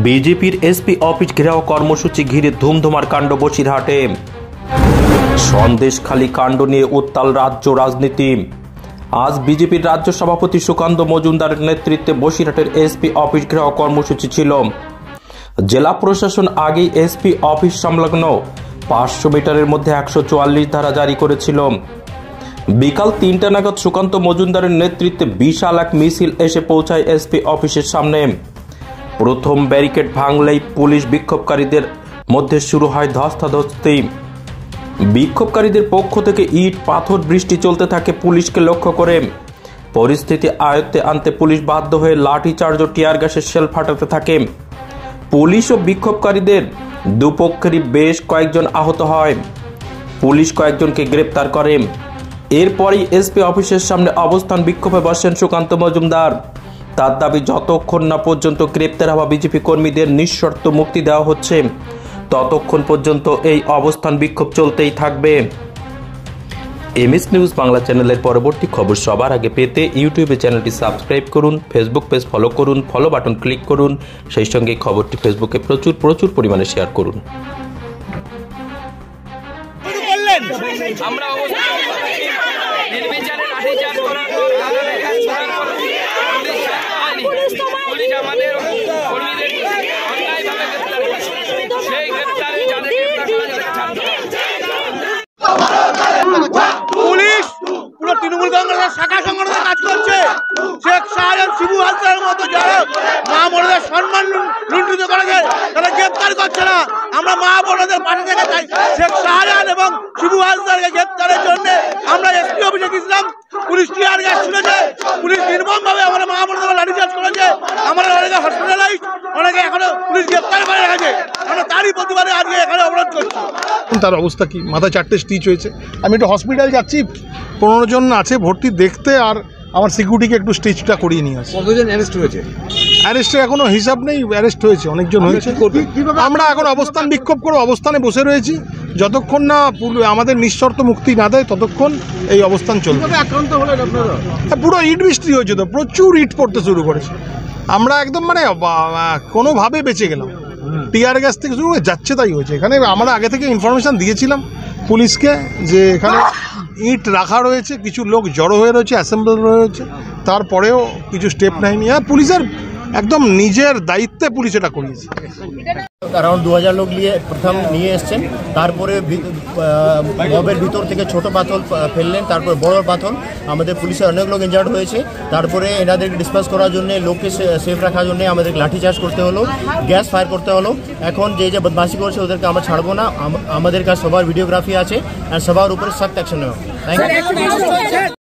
বিজেপির SP office ঘেরাও কর্মসূচি ঘিরে ধুমধুমার কাণ্ড বসিরহাটে। সন্দেশখালী কাণ্ড নিয়ে উত্তাল রাজ্য রাজনীতি। আজ বিজেপির রাজ্য সভাপতি সুকান্ত মজুমদারের নেতৃত্বে বসিরহাটের এসপি অফিস ঘেরাও কর্মসূচি ছিল। জেলা প্রশাসন আগেই এসপি অফিস সংলগ্ন 500 মিটারের মধ্যে 144 ধারা জারি করেছিল। বিকাল 3টা নাগাদ সুকান্ত মজুমদারের নেতৃত্বে বিশাল এক মিছিল এসে পৌঁছায় এসপি অফিসের সামনে। প্রথম ব্যারিকেড ভাঙলেই পুলিশ বিক্ষোভকারীদের মধ্যে শুরু হয় ধস্তাধস্তি। বিক্ষোভকারীদের পক্ষ থেকে ইট পাথর বৃষ্টি চলতে থাকে পুলিশকে লক্ষ্য করে। পরিস্থিতি আয়ত্তে আনতে পুলিশ বাধ্য হয়ে লাঠিচার্জ ও টিয়ার গ্যাসের শেল ফাটাতে থাকে। পুলিশ ও বিক্ষোভকারীদের দুপক্ষেরই বেশ কয়েকজন আহত হয়। পুলিশ কয়েকজনকে গ্রেপ্তার করে। এরপরই এসপি অফিসের সামনে অবস্থান বিক্ষোভে বসেন সুকান্ত মজুমদার। তার দাবি, যতক্ষণ না পর্যন্ত গ্রেপ্তার হওয়া বিজেপি কর্মীদের নিঃশর্ত মুক্তি দেওয়া হচ্ছে ততক্ষণ পর্যন্ত এই অবস্থান বিক্ষোভ চলতেই থাকবে। এমএস নিউজ বাংলা চ্যানেলের পরবর্তী খবর সবার আগে পেতে ইউটিউবে চ্যানেলটি সাবস্ক্রাইব করুন, ফেসবুক পেজ ফলো করুন, ফলো বাটন ক্লিক করুন, সেই সঙ্গে খবরটি ফেসবুকে প্রচুর পরিমাণে শেয়ার করুন। পুলিশ পুরো তৃণমূল কংগ্রেসের শাখা সংগঠনের কাজ করছে। শেখ শাহজাহান, শিবু হালদারের মতো যারা মা বোনদের সম্মান লুণ্ঠিত করেছে তারা গ্রেপ্তার করছে না। আমরা মা বোনদের পাশে থেকে চাই। শেখ শাহজাহান এবং শিবু হালদারকে গ্রেপ্তারের জন্য আমরা এসপি অফিসে গেছিলাম। পুলিশ টিয়ার গ্যাস ছুড়েছে, পুলিশ নির্মমভাবে আমরা মা বোনদের লাঠিচার্জ করেছে। আমরা অনেকে হসপিটালাইজড, অনেকে এখনো পুলিশ গ্রেপ্তার করে রেখেছে। আমরা তারই প্রতিবাদে আজকে এখানে অবরোধ করছি। তার অবস্থা কি? মাথায় 4টে স্টিচ হয়েছে। আমি একটু হসপিটাল যাচ্ছি, 15 জন আছে ভর্তি দেখতে, আর আমার সিকিউরিটিকে একটু স্টিচটা করিয়ে নিয়ে আসি। কতজন অ্যারেস্ট হয়েছে? অ্যারেস্টের এখনো হিসাব নেই, অ্যারেস্ট হয়েছে অনেকজন হয়েছে। আমরা এখন অবস্থান বিক্ষোভ করে অবস্থানে বসে রয়েছি। যতক্ষণ না আমাদের নিঃশর্ত মুক্তি না দেয় ততক্ষণ এই অবস্থান চলবে। আক্রান্ত হলেন আপনারা? পুরো ইট বৃষ্টি হয়েছে, তো প্রচুর ইট পড়তে শুরু করেছে। আমরা একদম কোনোভাবে বেঁচে গেলাম। টিয়ার গ্যাস থেকে শুরু করে যাচ্ছে তাই হয়েছে। এখানে আমরা আগে থেকে ইনফরমেশান দিয়েছিলাম পুলিশকে যে এখানে ইট রাখা রয়েছে, কিছু লোক জড়ো হয়ে রয়েছে, অ্যাসেম্বল রয়েছে, তারপরেও কিছু স্টেপ নেয়নি। আর পুলিশের একদম নিজের দায়িত্বে পুলিশ এটা করিয়েছে। अराउंड 2000 लोग प्रथम নিয়ে এসছেন। তারপরে মবের ভিতর থেকে ছোট পাথর ফেললেন, তারপর বড় পাথর। আমাদের পুলিশের অনেক লোক ইনজার্ড হয়েছে। তারপরে এনাদেরকে ডিসপাস করার জন্য, লোককে সেফ রাখার জন্য আমাদের লাঠিচার্জ করতে হলো, গ্যাস ফায়ার করতে হলো। এখন যে বদমাশি করছে ওদেরকে আমরা ছাড়বো না। আমাদের কাছে সবার ভিডিওগ্রাফি আছে আর সবার উপরে সখ্ত অ্যাকশন নেওয়া। Thank you.